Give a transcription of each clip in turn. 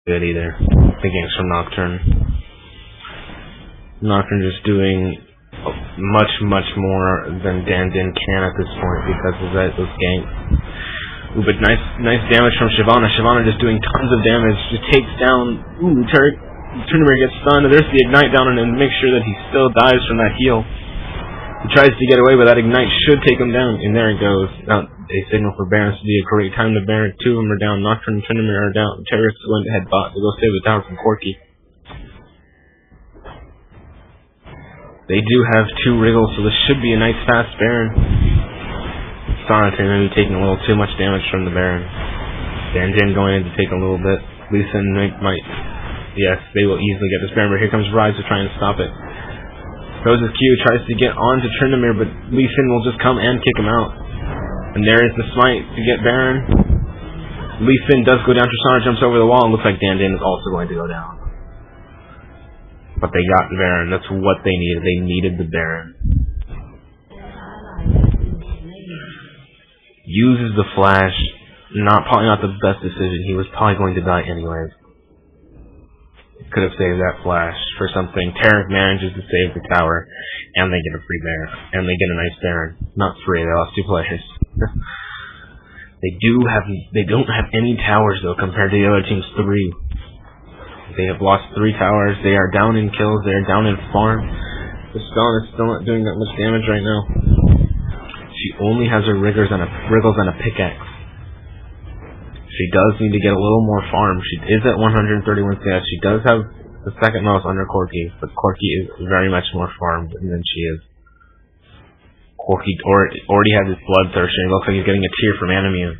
good either. Thinking it's from Nocturne. Nocturne just doing much more than Dandin can at this point because of those ganks. Ooh, but nice damage from Shyvana. Shyvana just doing tons of damage. Just takes down. Ooh, Tryndamere gets stunned. There's the ignite down and makes sure that he still dies from that heal. He tries to get away, but that ignite should take him down. And there it goes. Now, a signal for Baron to be a great time to Baron. Two of them are down. Nocturne and Tryndamere are down. Terrorist is going to head bot to go save the tower from Corki. They do have 2 wriggles, so this should be a nice fast Baron. Sonata maybe taking a little too much damage from the Baron. Dandin going in to take a little bit. Lee Sin might... Yes, they will easily get this Baron, but here comes Rise to try and stop it. Throws his Q, tries to get on to Tryndamere, but Lee Sin will just come and kick him out. And there is the smite to get Baron. Lee Sin does go down, Tristana jumps over the wall, and looks like Dandin is also going to go down. But they got the Baron, that's what they needed. They needed the Baron. Uses the flash, probably not the best decision. He was probably going to die anyways. Could have saved that flash for something. Tarek manages to save the tower, and they get a free Baron, and they get a nice Baron. Not free, they lost 2 players. They don't have any towers though compared to the other team's 3. They have lost 3 towers. They are down in kills. They are down in farm. The stone is still not doing that much damage right now. She only has her wriggles and a pickaxe. She does need to get a little more farm. She is at 131 CS. She does have the second most under Corki, but Corki is very much more farmed than she is. Corki already has his bloodthirst, and it looks like he's getting a tear from Animu.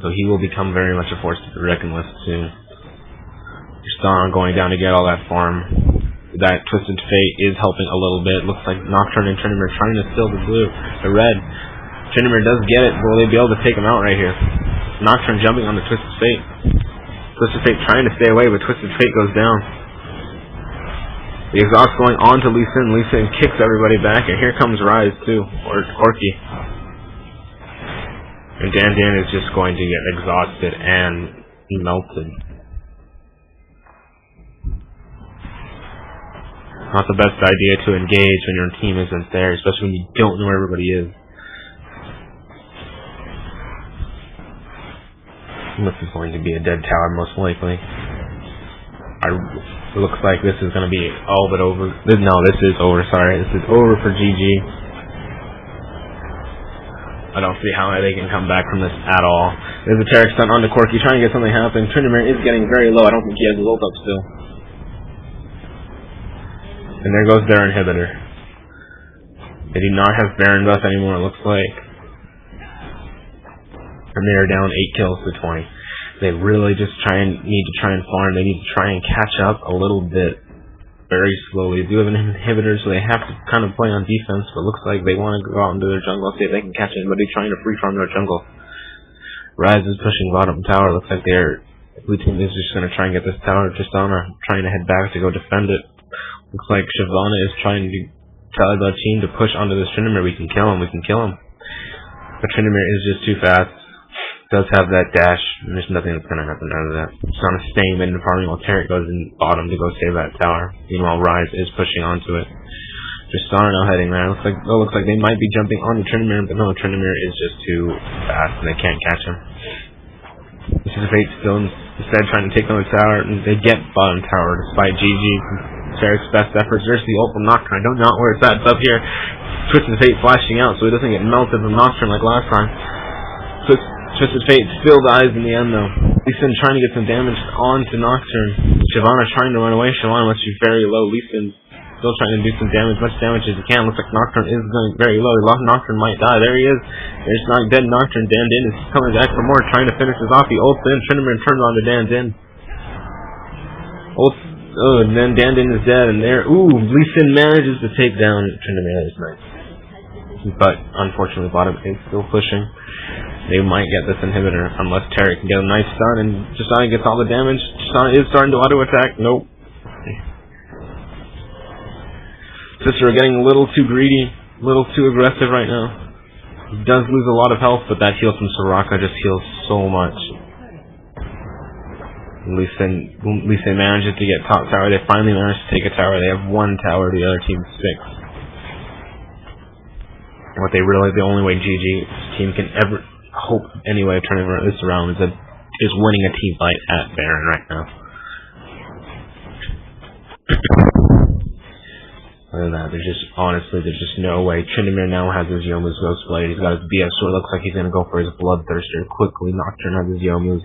So he will become very much a force to be reckoned with soon. Tristana going down to get all that farm. That Twisted Fate is helping a little bit. Looks like Nocturne and Tryndamere trying to steal the red. Tryndamere does get it. Will they be able to take him out right here? Nocturne jumping on the Twisted Fate. Twisted Fate trying to stay away, but Twisted Fate goes down. The exhaust going on to Lee Sin. Lee Sin kicks everybody back, and here comes Rise too, or Corki. And Dandin is just going to get exhausted and melted. Not the best idea to engage when your team isn't there, especially when you don't know where everybody is. This is going to be a dead tower, most likely. It looks like this is going to be all but over. No, this is over, sorry. This is over for JKreplays. I don't see how they can come back from this at all. There's a Tarek stun onto Corki, trying to get something happen. Tryndamere is getting very low. I don't think he has his ult up still. And there goes their inhibitor. They do not have Baron buff anymore, it looks like. And they are down 8 kills to 20. They really just need to try and farm. They need to try and catch up a little bit. Very slowly. They do have an inhibitor, so they have to kind of play on defense, but it looks like they want to go out into their jungle, see if they can catch anybody trying to free farm their jungle. Rise is pushing bottom tower. Looks like their blue team is just going to try and get this tower. Tristana trying to head back to go defend it. Looks like Shyvana is trying to tell the team to push onto this Tryndamere. We can kill him. But Tryndamere is just too fast. Does have that dash, and there's nothing that's going to happen out of that. Tristana staying mid and farming while Tarek goes in bottom to go save that tower. Meanwhile, Rise is pushing onto it. Tristana now heading there. Looks like they might be jumping onto Tryndamere, but no, Tryndamere is just too fast and they can't catch him. This is Fate still instead trying to take on the tower, and they get bottom tower despite JKreplays. Tarek's best efforts. There's the ult from Nocturne. I don't know where it's at. It's up here. Twisted Fate flashing out so he doesn't get melted from Nocturne like last time. Twisted Fate still dies in the end though. Lee Sin trying to get some damage onto Nocturne. Shyvana trying to run away. Shyvana must be very low. Lee Sin still trying to do some damage, much damage as he can. Looks like Nocturne is going very low. Nocturne might die. There he is. There's not dead Nocturne. Dandin is coming back for more, trying to finish this off. He ults in. Tryndamere turns on to Dandin. Oh, and then Dandin is dead, and there, Lee Sin manages to take down Tryndamere. That is nice. But, unfortunately, bottom is still pushing. They might get this inhibitor, unless Tarek can get a nice stun, and Tristana gets all the damage. Tristana is starting to auto-attack. Nope. Sister are getting a little too greedy, a little too aggressive right now. He does lose a lot of health, but that heal from Soraka just heals so much. Lee Sin manages to get top tower. They finally manage to take a tower. They have 1 tower, the other team 6. The only way JK's team can ever hope anyway of turning this around is winning a team fight at Baron right now. Other than that, there's just no way. Tryndamere now has his Youmuu's Ghost Blade. He's got his BS sword. Looks like he's gonna go for his Bloodthirster quickly. Nocturne has his Youmuu's.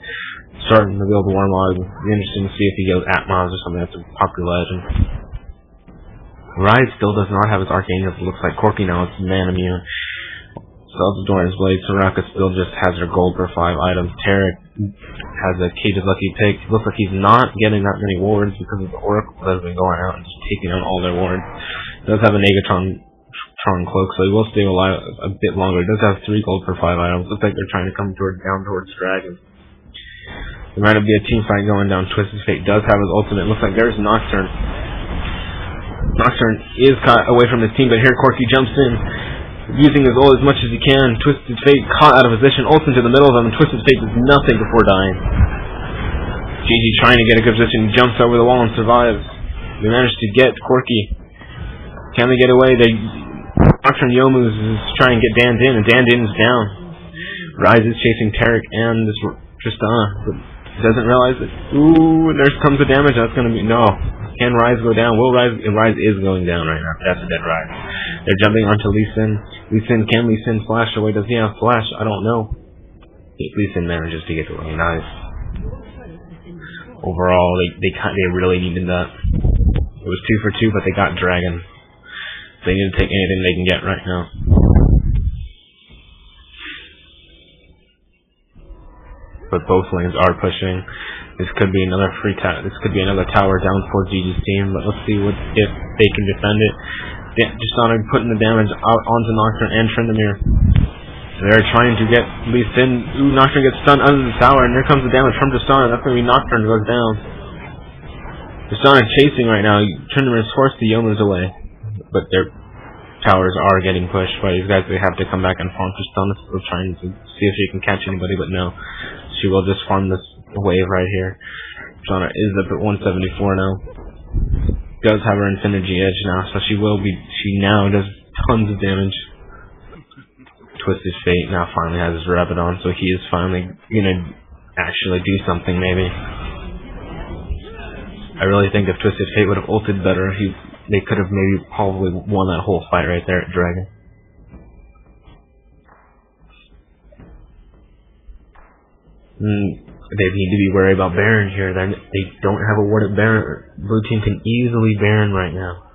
Starting to build Warmog. It'll be interesting to see if he goes Atmos or something. That's a popular legend. Rise still does not have his Archangel. It looks like Corki now. It's man immune. Self-Adorn's Blade. Soraka still just has her gold for 5 items. Tarek has a Cage's Lucky Pick. Looks like he's not getting that many wards because of the Oracle that has been going out and just taking out all their wards. He does have a Negatron cloak, so he will stay alive a bit longer. He does have 3 gold for 5 items. Looks like they're trying to come down towards Dragon. There might be a team fight going down. Twisted Fate does have his ultimate. Looks like there's Nocturne. Nocturne is caught away from his team, but here Corki jumps in, using his ult as much as he can. Twisted Fate caught out of position, ults into the middle of them, and Twisted Fate does nothing before dying. JJ trying to get a good position, jumps over the wall and survives. They managed to get Corki. Can they get away? Nocturne Youmuu's is trying to get Dan Din, and Dan Din is down. Rise is chasing Tarek and this Tristana, but doesn't realize it. Ooh, there comes the damage. That's going to be... No. Can Rise go down? Will Rise... Rise is going down right now. That's a dead Rise. They're jumping onto Lee Sin. Can Lee Sin flash away? Does he have flash? I don't know. Lee Sin manages to get away. Nice. Overall, they really needed that. It was 2 for 2, but they got Dragon. They need to take anything they can get right now. But both lanes are pushing. This could be another tower down for JK's team, but let's see if they can defend it. Tristana putting the damage out onto Nocturne and Tryndamere. They're trying to get Lee Sin. Ooh, Nocturne gets stunned under the tower, and here comes the damage from Tristana. That's going to be Nocturne goes down. Tristana chasing right now. Tryndamere is forced the Youmuu's away, but their towers are getting pushed by these guys. They have to come back and farm. Tristana still trying to see if she can catch anybody, but no. She will just farm this wave right here. Tristana is up at 174 now. Does have her Infinity Edge now, so she now does tons of damage. Twisted Fate now finally has his Rabadon, so he is finally gonna actually do something maybe. I really think if Twisted Fate would have ulted better, they could have probably won that whole fight right there at Dragon. They need to be worried about Baron here. They don't have a ward at Baron. Blue team can easily Baron right now.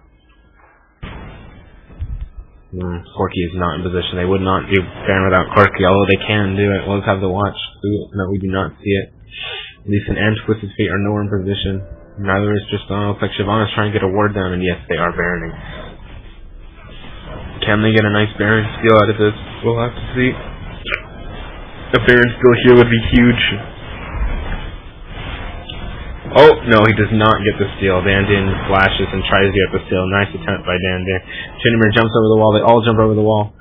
Corki is not in position. They would not do Baron without Corki, although they can do it. We'll just have to watch. No, we do not see it. Lee Sin and Twisted Fate are nowhere in position. Neither is Tristana. Looks like Shyvana's trying to get a ward down, and yes, they are Baroning. Can they get a nice Baron steal out of this? We'll have to see. A Baron steal here would be huge. Oh, no, he does not get the steal. Dan Din flashes and tries to get the steal. Nice attempt by Dan Din. Tryndamere jumps over the wall. They all jump over the wall.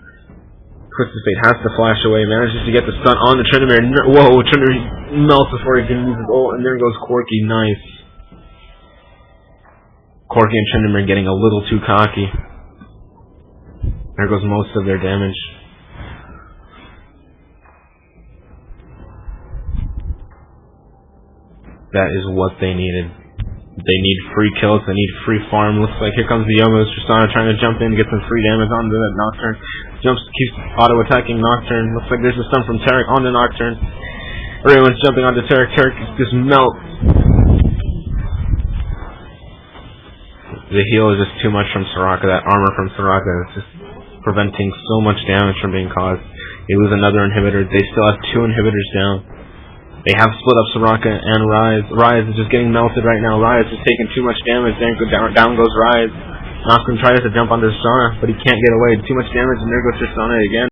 Twisted Fate has to flash away. Manages to get the stun on the Tryndamere. Whoa, Tryndamere melts before he can use his ult. And there goes Corki. Nice. Corki and Tryndamere getting a little too cocky. There goes most of their damage. That is what they needed. They need free kills. They need free farm. Looks like here comes the Youmuu's. Tristana trying to jump in, get some free damage onto that Nocturne. Keeps auto-attacking Nocturne. Looks like there's a stun from Tarek onto Nocturne. Everyone's jumping onto Tarek. Tarek just melts. The heal is just too much from Soraka. That armor from Soraka is just preventing so much damage from being caused. They lose another inhibitor. They still have 2 inhibitors down. They have split up Soraka and Rise. Rise is just getting melted right now. Rise is taking too much damage. Then down goes Rise. Nocturne tries to jump onto Tristana, but he can't get away. Too much damage, and there goes Tristana again.